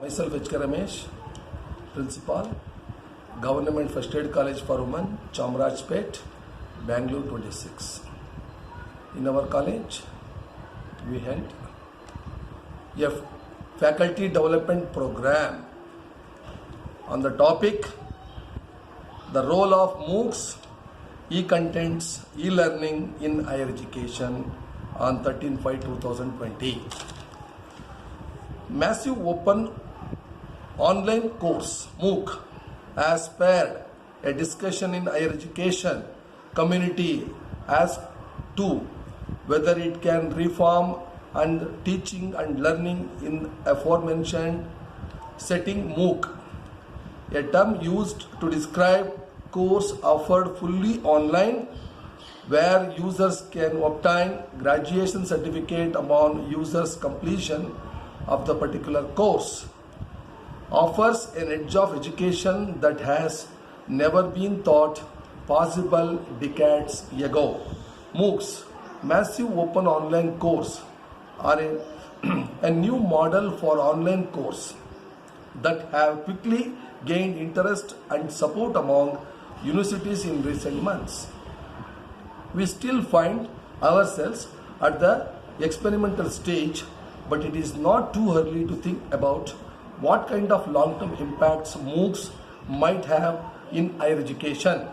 Myself H.K. Ramesh, Principal, Government First Aid College for Women, Chamrajpet, Bangalore 26. In our college, we held a faculty development program on the topic the role of MOOCs, e-contents, e-learning in higher education on 13/5/2020. Massive open online course MOOC has spared a discussion in higher education community as to whether it can reform and teaching and learning in aforementioned setting MOOC, a term used to describe course offered fully online where users can obtain graduation certificate upon users completion of the particular course, offers an edge of education that has never been thought possible decades ago. MOOCs, massive open online course, are a new model for online course that have quickly gained interest and support among universities in recent months. We still find ourselves at the experimental stage, but it is not too early to think about what kind of long-term impacts MOOCs might have in higher education.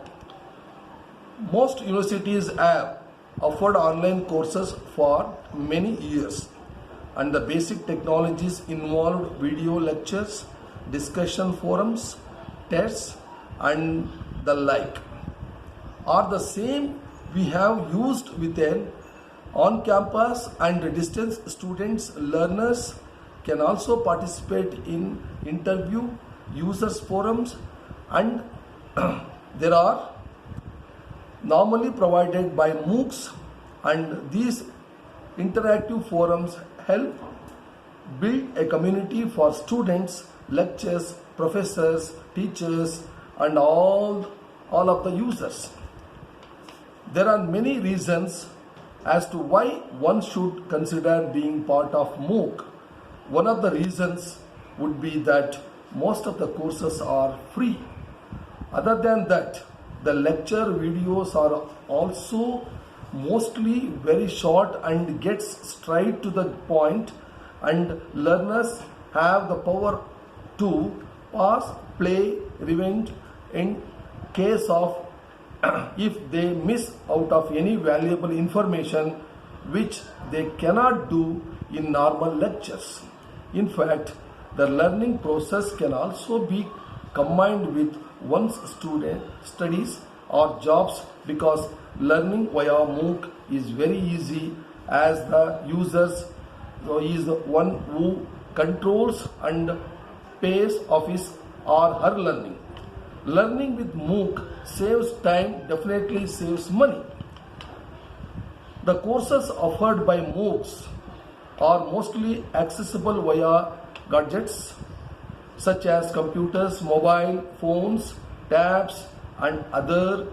Most universities have offered online courses for many years, and the basic technologies involved video lectures, discussion forums, tests, and the like are the same we have used within on-campus and distance students. Learners can also participate in interview, users forums, and there are normally provided by MOOCs, and these interactive forums help build a community for students, lecturers, professors, teachers, and all of the users. There are many reasons as to why one should consider being part of MOOC. One of the reasons would be that most of the courses are free. Other than that, the lecture videos are also mostly very short and gets straight to the point, and learners have the power to pause, play, rewind in case of if they miss out of any valuable information, which they cannot do in normal lectures. In fact, the learning process can also be combined with one's student studies or jobs, because learning via MOOC is very easy, as the users is the one who controls and pays of his or her learning. Learning with MOOC saves time, definitely saves money. The courses offered by MOOCs are mostly accessible via gadgets such as computers, mobile phones, tabs, and other,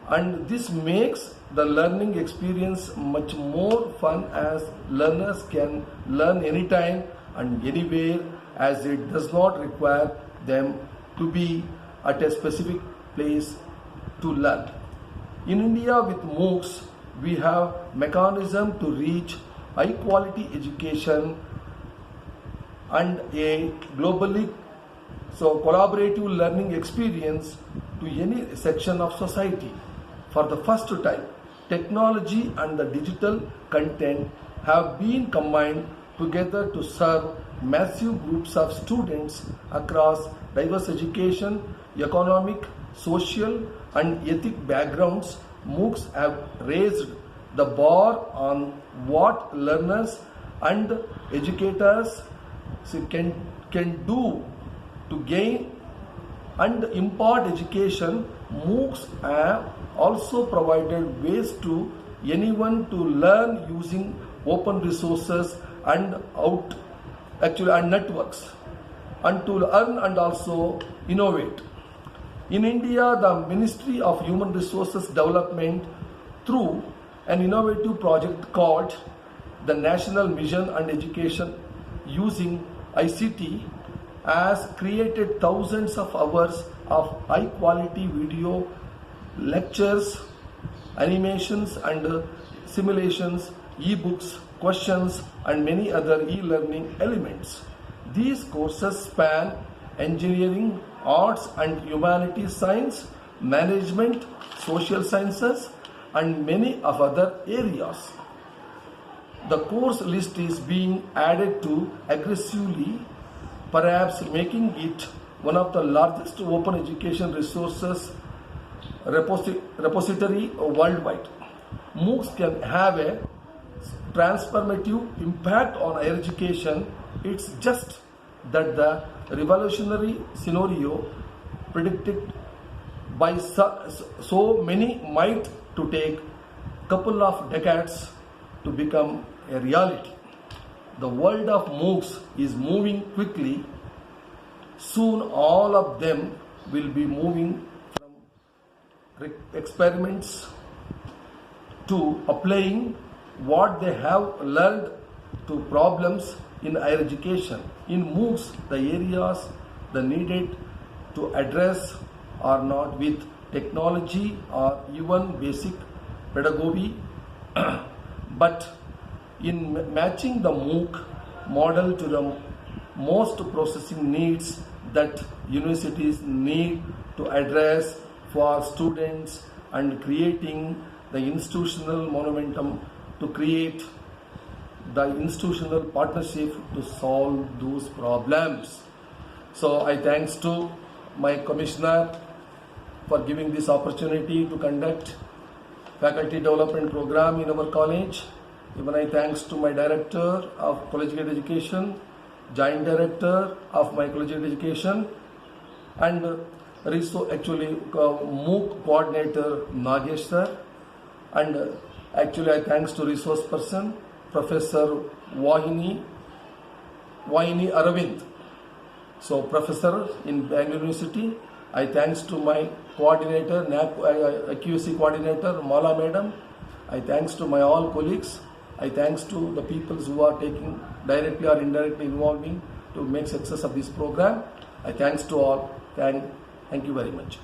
and this makes the learning experience much more fun, as learners can learn anytime and anywhere, as it does not require them to be at a specific place to learn. In India, with MOOCs, we have mechanism to reach high quality education and a globally collaborative learning experience to any section of society. For the first time, technology and the digital content have been combined together to serve massive groups of students across diverse education, economic, social, and ethnic backgrounds. MOOCs have raised the bar on what learners and educators can do to gain and impart education. MOOCs have also provided ways to anyone to learn using open resources and networks, and to learn and also innovate. In India, the Ministry of Human Resources Development, through an innovative project called the National Mission on Education using ICT, has created thousands of hours of high quality video lectures, animations and simulations, e-books, questions and many other e-learning elements. These courses span engineering, arts and humanities science, management, social sciences and many of other areas. The course list is being added to aggressively, perhaps making it one of the largest open education resources repository worldwide. MOOCs can have a transformative impact on higher education. It's just that the revolutionary scenario predicted by so many might to take couple of decades to become a reality. The world of MOOCs is moving quickly. Soon all of them will be moving from experiments to applying what they have learned to problems in higher education. In MOOCs, the areas the needed to address are not with technology or even basic pedagogy, but in matching the MOOC model to the most processing needs that universities need to address for students and creating the institutional momentum to create the institutional partnership to solve those problems. So I thanks to my commissioner for giving this opportunity to conduct faculty development program in our college. Even I thanks to my director of collegiate education, joint director of my collegiate education, and MOOC coordinator Nagesh sir, and actually I thanks to resource person Professor Vahini Aravind. So professor in Bangalore University. I thanks to my coordinator, QC coordinator Mala madam. I thanks to my all colleagues. I thanks to the people who are taking directly or indirectly involving to make success of this program. I thanks to all. Thank you very much.